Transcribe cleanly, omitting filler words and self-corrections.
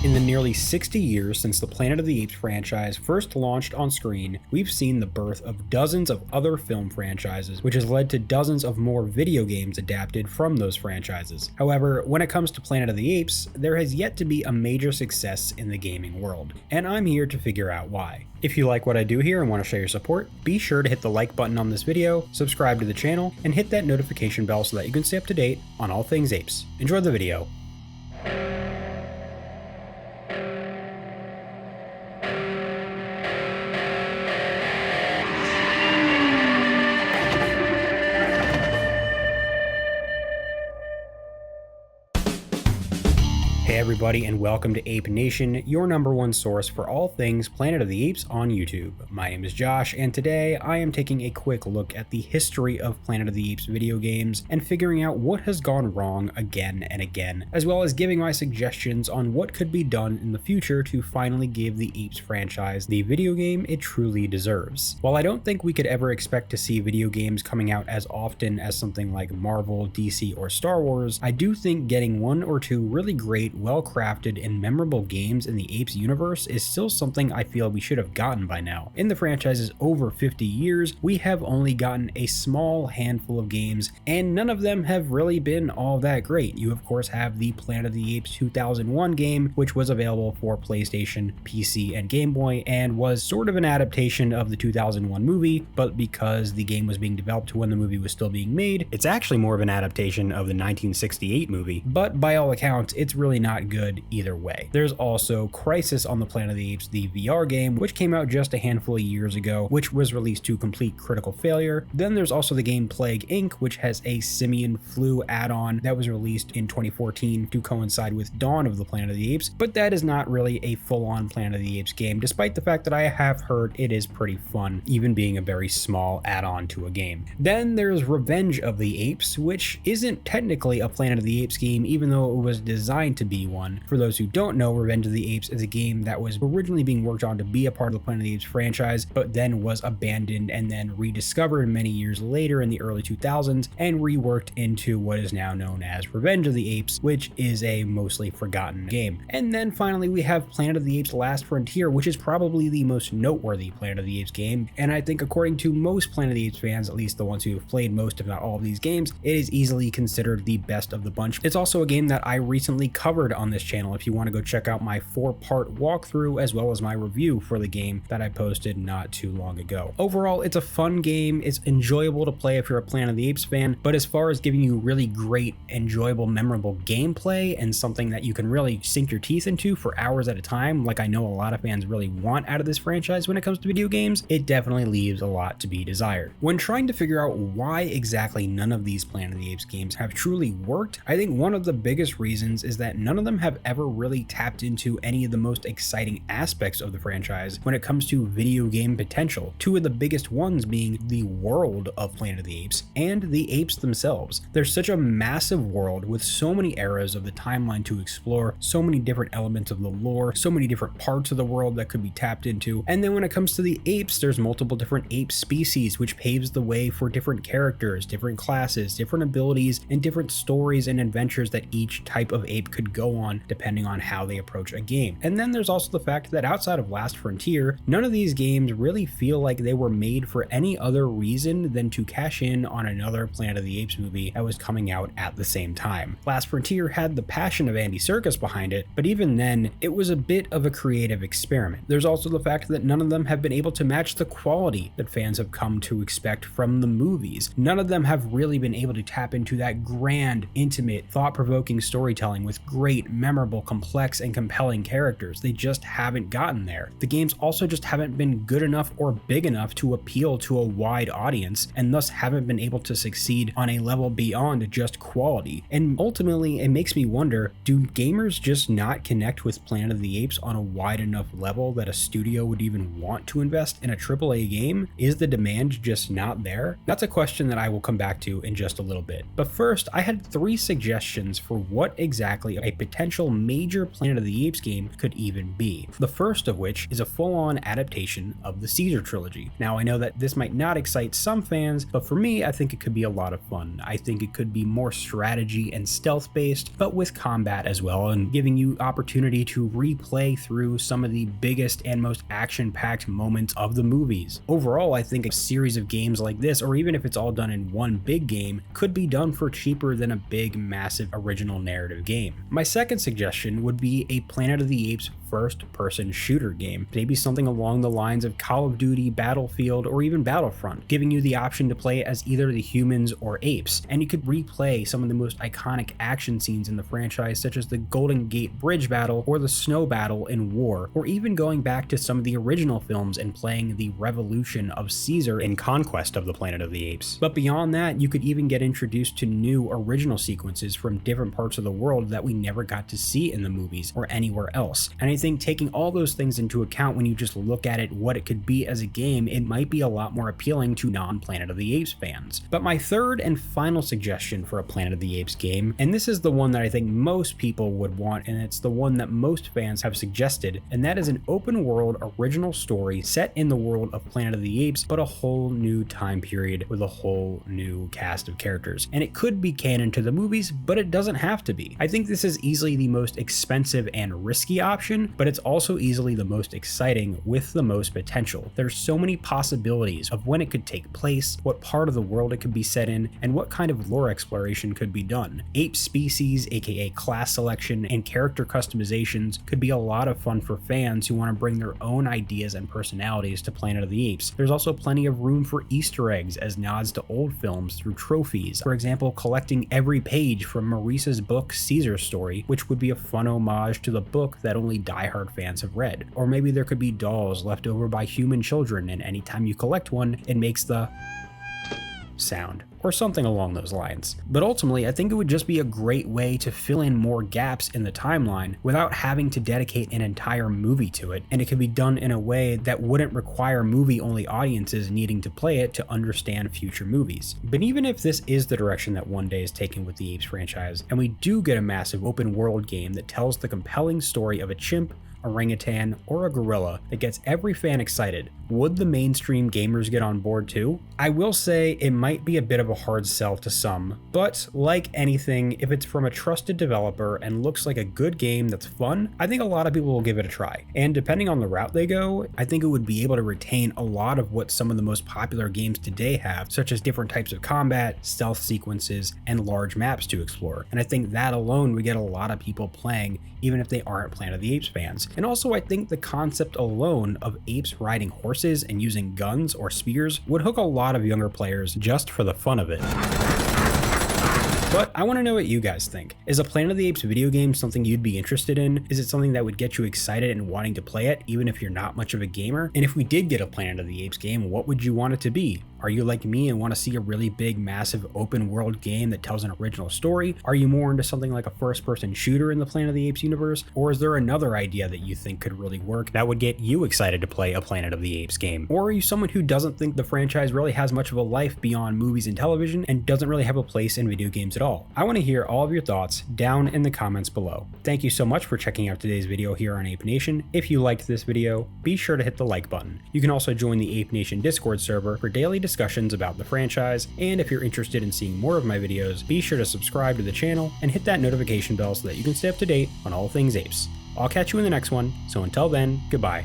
In the nearly 60 years since the Planet of the Apes franchise first launched on screen, we've seen the birth of dozens of other film franchises, which has led to dozens of more video games adapted from those franchises. However, when it comes to Planet of the Apes, there has yet to be a major success in the gaming world, and I'm here to figure out why. If you like what I do here and want to show your support, be sure to hit the like button on this video, subscribe to the channel, and hit that notification bell so that you can stay up to date on all things apes. Enjoy the video. Hey everybody, and welcome to Ape Nation, your number one source for all things Planet of the Apes on YouTube. My name is Josh, and today I am taking a quick look at the history of Planet of the Apes video games and figuring out what has gone wrong again and again, as well as giving my suggestions on what could be done in the future to finally give the Apes franchise the video game it truly deserves. While I don't think we could ever expect to see video games coming out as often as something like Marvel, DC, or Star Wars, I do think getting one or two really great, well-crafted and memorable games in the Apes universe is still something I feel we should have gotten by now. In the franchise's over 50 years, we have only gotten a small handful of games, and none of them have really been all that great. You of course have the Planet of the Apes 2001 game, which was available for PlayStation, PC, and Game Boy, and was sort of an adaptation of the 2001 movie, but because the game was being developed when the movie was still being made, it's actually more of an adaptation of the 1968 movie, but by all accounts, it's really not good either way. There's also Crisis on the Planet of the Apes, the VR game, which came out just a handful of years ago, which was released to complete critical failure. Then there's also the game Plague Inc., which has a simian flu add-on that was released in 2014 to coincide with Dawn of the Planet of the Apes, but that is not really a full-on Planet of the Apes game, despite the fact that I have heard it is pretty fun, even being a very small add-on to a game. Then there's Revenge of the Apes, which isn't technically a Planet of the Apes game, even though it was designed to be one. For those who don't know, Revenge of the Apes is a game that was originally being worked on to be a part of the Planet of the Apes franchise, but then was abandoned and then rediscovered many years later in the early 2000s and reworked into what is now known as Revenge of the Apes, which is a mostly forgotten game. And then finally we have Planet of the Apes Last Frontier, which is probably the most noteworthy Planet of the Apes game, and I think according to most Planet of the Apes fans, at least the ones who have played most if not all of these games, it is easily considered the best of the bunch. It's also a game that I recently covered on this channel if you want to go check out my 4-part walkthrough as well as my review for the game that I posted not too long ago. Overall, it's a fun game, it's enjoyable to play if you're a Planet of the Apes fan, but as far as giving you really great, enjoyable, memorable gameplay and something that you can really sink your teeth into for hours at a time, like I know a lot of fans really want out of this franchise when it comes to video games, it definitely leaves a lot to be desired. When trying to figure out why exactly none of these Planet of the Apes games have truly worked, I think one of the biggest reasons is that none of them have ever really tapped into any of the most exciting aspects of the franchise when it comes to video game potential, two of the biggest ones being the world of Planet of the Apes and the apes themselves. There's such a massive world with so many eras of the timeline to explore, so many different elements of the lore, so many different parts of the world that could be tapped into, and then when it comes to the apes, there's multiple different ape species, which paves the way for different characters, different classes, different abilities, and different stories and adventures that each type of ape could go on depending on how they approach a game. And then there's also the fact that outside of Last Frontier, none of these games really feel like they were made for any other reason than to cash in on another Planet of the Apes movie that was coming out at the same time. Last Frontier had the passion of Andy Serkis behind it, but even then, it was a bit of a creative experiment. There's also the fact that none of them have been able to match the quality that fans have come to expect from the movies. None of them have really been able to tap into that grand, intimate, thought-provoking storytelling with great, memorable, complex, and compelling characters. They just haven't gotten there. The games also just haven't been good enough or big enough to appeal to a wide audience, and thus haven't been able to succeed on a level beyond just quality. And ultimately, it makes me wonder, do gamers just not connect with Planet of the Apes on a wide enough level that a studio would even want to invest in a AAA game? Is the demand just not there? That's a question that I will come back to in just a little bit. But first, I had 3 suggestions for what exactly a potential major Planet of the Apes game could even be. The first of which is a full-on adaptation of the Caesar trilogy. Now, I know that this might not excite some fans, but for me, I think it could be a lot of fun. I think it could be more strategy and stealth based, but with combat as well, and giving you opportunity to replay through some of the biggest and most action-packed moments of the movies. Overall, I think a series of games like this, or even if it's all done in one big game, could be done for cheaper than a big, massive original narrative game. My second suggestion would be a Planet of the Apes first-person shooter game, maybe something along the lines of Call of Duty, Battlefield, or even Battlefront, giving you the option to play as either the humans or apes, and you could replay some of the most iconic action scenes in the franchise, such as the Golden Gate Bridge battle or the snow battle in War, or even going back to some of the original films and playing the revolution of Caesar in Conquest of the Planet of the Apes. But beyond that, you could even get introduced to new original sequences from different parts of the world that we never got to see in the movies or anywhere else. And I think taking all those things into account when you just look at it, what it could be as a game, it might be a lot more appealing to non-Planet of the Apes fans. But my third and final suggestion for a Planet of the Apes game, and this is the one that I think most people would want, and it's the one that most fans have suggested, and that is an open world original story set in the world of Planet of the Apes, but a whole new time period with a whole new cast of characters. And it could be canon to the movies, but it doesn't have to be. I think this is easily the most expensive and risky option, but it's also easily the most exciting with the most potential. There's so many possibilities of when it could take place, what part of the world it could be set in, and what kind of lore exploration could be done. Ape species, aka class selection, and character customizations could be a lot of fun for fans who want to bring their own ideas and personalities to Planet of the Apes. There's also plenty of room for Easter eggs as nods to old films through trophies. For example, collecting every page from Maurice's book Caesar Story, which would be a fun homage to the book that only diehard fans have read. Or maybe there could be dolls left over by human children, and anytime you collect one, it makes the sound, or something along those lines. But ultimately, I think it would just be a great way to fill in more gaps in the timeline without having to dedicate an entire movie to it, and it could be done in a way that wouldn't require movie-only audiences needing to play it to understand future movies. But even if this is the direction that one day is taken with the Apes franchise, and we do get a massive open world game that tells the compelling story of a chimp, orangutan, or a gorilla that gets every fan excited, would the mainstream gamers get on board too? I will say it might be a bit of a hard sell to some, but like anything, if it's from a trusted developer and looks like a good game that's fun, I think a lot of people will give it a try. And depending on the route they go, I think it would be able to retain a lot of what some of the most popular games today have, such as different types of combat, stealth sequences, and large maps to explore. And I think that alone would get a lot of people playing, even if they aren't Planet of the Apes fans. And also, I think the concept alone of apes riding horses and using guns or spears would hook a lot of younger players just for the fun of it. But I want to know what you guys think. Is a Planet of the Apes video game something you'd be interested in? Is it something that would get you excited and wanting to play it, even if you're not much of a gamer? And if we did get a Planet of the Apes game, what would you want it to be? Are you like me and want to see a really big, massive open world game that tells an original story? Are you more into something like a first-person shooter in the Planet of the Apes universe? Or is there another idea that you think could really work that would get you excited to play a Planet of the Apes game? Or are you someone who doesn't think the franchise really has much of a life beyond movies and television and doesn't really have a place in video games at all? I want to hear all of your thoughts down in the comments below. Thank you so much for checking out today's video here on Ape Nation. If you liked this video, be sure to hit the like button. You can also join the Ape Nation Discord server for daily discussions about the franchise, and if you're interested in seeing more of my videos, be sure to subscribe to the channel and hit that notification bell so that you can stay up to date on all things apes. I'll catch you in the next one, so until then, goodbye.